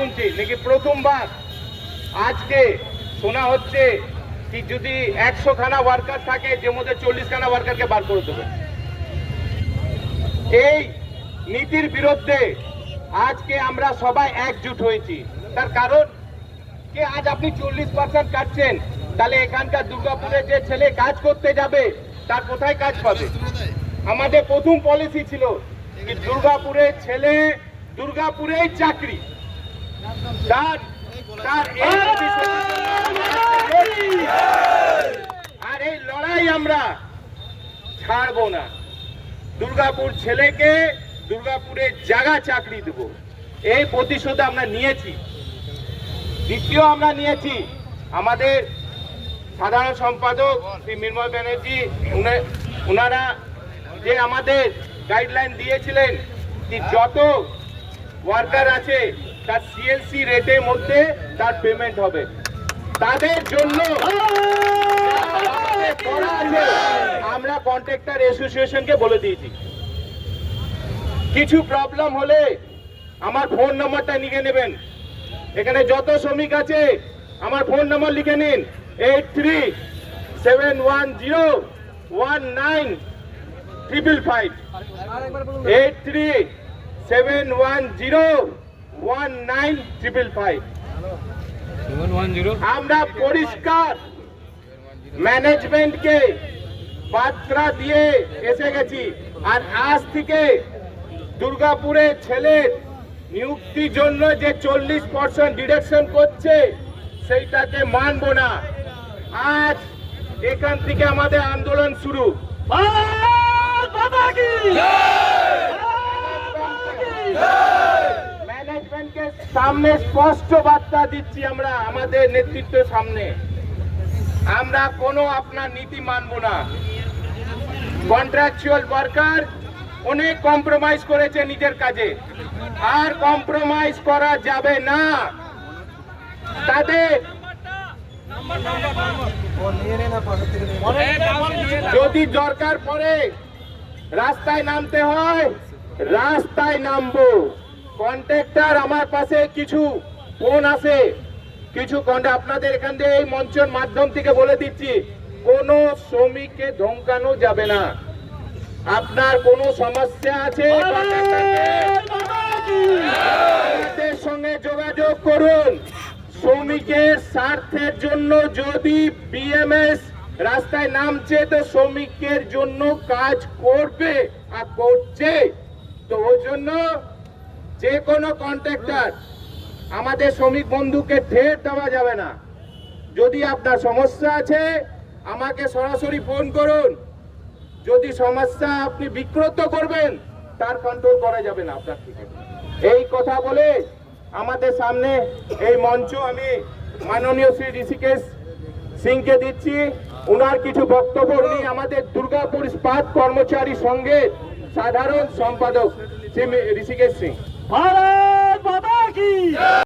শুনছি নাকি প্রথমবার আজকে শোনা হচ্ছে কি যদি 100 খানা ওয়ার্কার থাকে যে মধ্যে 40 খানা ওয়ার্কারকে বার করে দেবে। এই নীতির বিরুদ্ধে আজকে আমরা সবাই একজুট হয়েছি। তার কারণ কি আজ আপনি 40% কাটছেন, তাহলে এখানকার দুর্গাপুরে যে ছেলে কাজ করতে যাবে তার কোথায় কাজ পাবে? আমাদের প্রথম পলিসি ছিল কি দুর্গাপুরের ছেলে দুর্গাপুরেই চাকরি। আর এই লড়াই আমরা ছাড়বো না। দুর্গাপুর ছেলেকে দুর্গাপুরে জায়গা চাকরি দেব, এই প্রতিশোধ আমরা নিয়েছি। দ্বিতীয় আমরা নিয়েছি আমাদের সাধারণ সম্পাদক শ্রী মৃন্ময় ব্যানার্জি, ওনারা যে আমাদের গাইডলাইন দিয়েছিলেন যে যত ওয়ার্কার আছে তার সিএলসি রেটের মধ্যে তার পেমেন্ট হবে। তাদের জন্য আমরা কন্ট্রাক্টর অ্যাসোসিয়েশনকে বলে দিয়েছি কিছু প্রবলেম হলে আমার ফোন নাম্বারটা লিখে নেবেন। এখানে যত শ্রমিক আছে আমার ফোন নাম্বার লিখে নিন 8371019555 8371019555। আমরা পরিষ্কার ম্যানেজমেন্টকে বার্তা দিয়ে এসে গেছি। আর আজ থেকে দুর্গাপুরে ছেলের নিযুক্তির জন্য যে 40% ডিডাকশন করছে সেইটাকে মানব না। আজ এখান থেকে আমাদের আন্দোলন শুরু। ম্যানেজমেন্টকে সামনে স্পষ্ট বার্তা দিচ্ছি আমরা আমাদের নেতৃত্বের সামনে, আমরা কোনো আপনার নীতি মানব না। কন্ট্রাকচুয়াল ওয়ার্কার অনেক কম্প্রোমাইজ করেছে নিজের কাজে, আর কম্প্রোমাইজ করা যাবে না। তাদের যদি দরকার পড়ে রাস্তায় নামতে হয় রাস্তায় নামবো। কন্ট্রাক্টর আমার পাশে কিছু ফোন আছে, কিছু আপনাদের এখান থেকে এই মঞ্চের মাধ্যম থেকে বলে দিচ্ছি কোনো শ্রমিককে ধমকানো যাবে না। আপনার কোনো সমস্যা আছে আমাদের সঙ্গে যোগাযোগ করুন। শ্রমিকের স্বার্থের জন্য যদি বিএমএস রাস্তায় নামছে তো শ্রমিকের জন্য কাজ করবে আর করছে। তো ওই জন্য যে কোনো কন্ট্রাক্টর আমাদের শ্রমিক বন্ধুকে ঠেট দেওয়া যাবে না। যদি আপনার সমস্যা আছে আমাকে সরাসরি ফোন করুন। যদি সমস্যা আপনি বিক্রত করবেন তার কন্ট্রোল করা যাবে না আপনার থেকে। এই কথা বলে আমাদের সামনে এই মঞ্চ আমি মাননীয় শ্রী ঋষিকেশ সিংকে দিচ্ছি। ওনার কিছু বক্তব্য নিয়ে আমাদের দুর্গাপুর ইস্পাত কর্মচারী সংঘের সাধারণ সম্পাদক শ্রী ঋষিকেশ সিং। ভারত মাতা কি।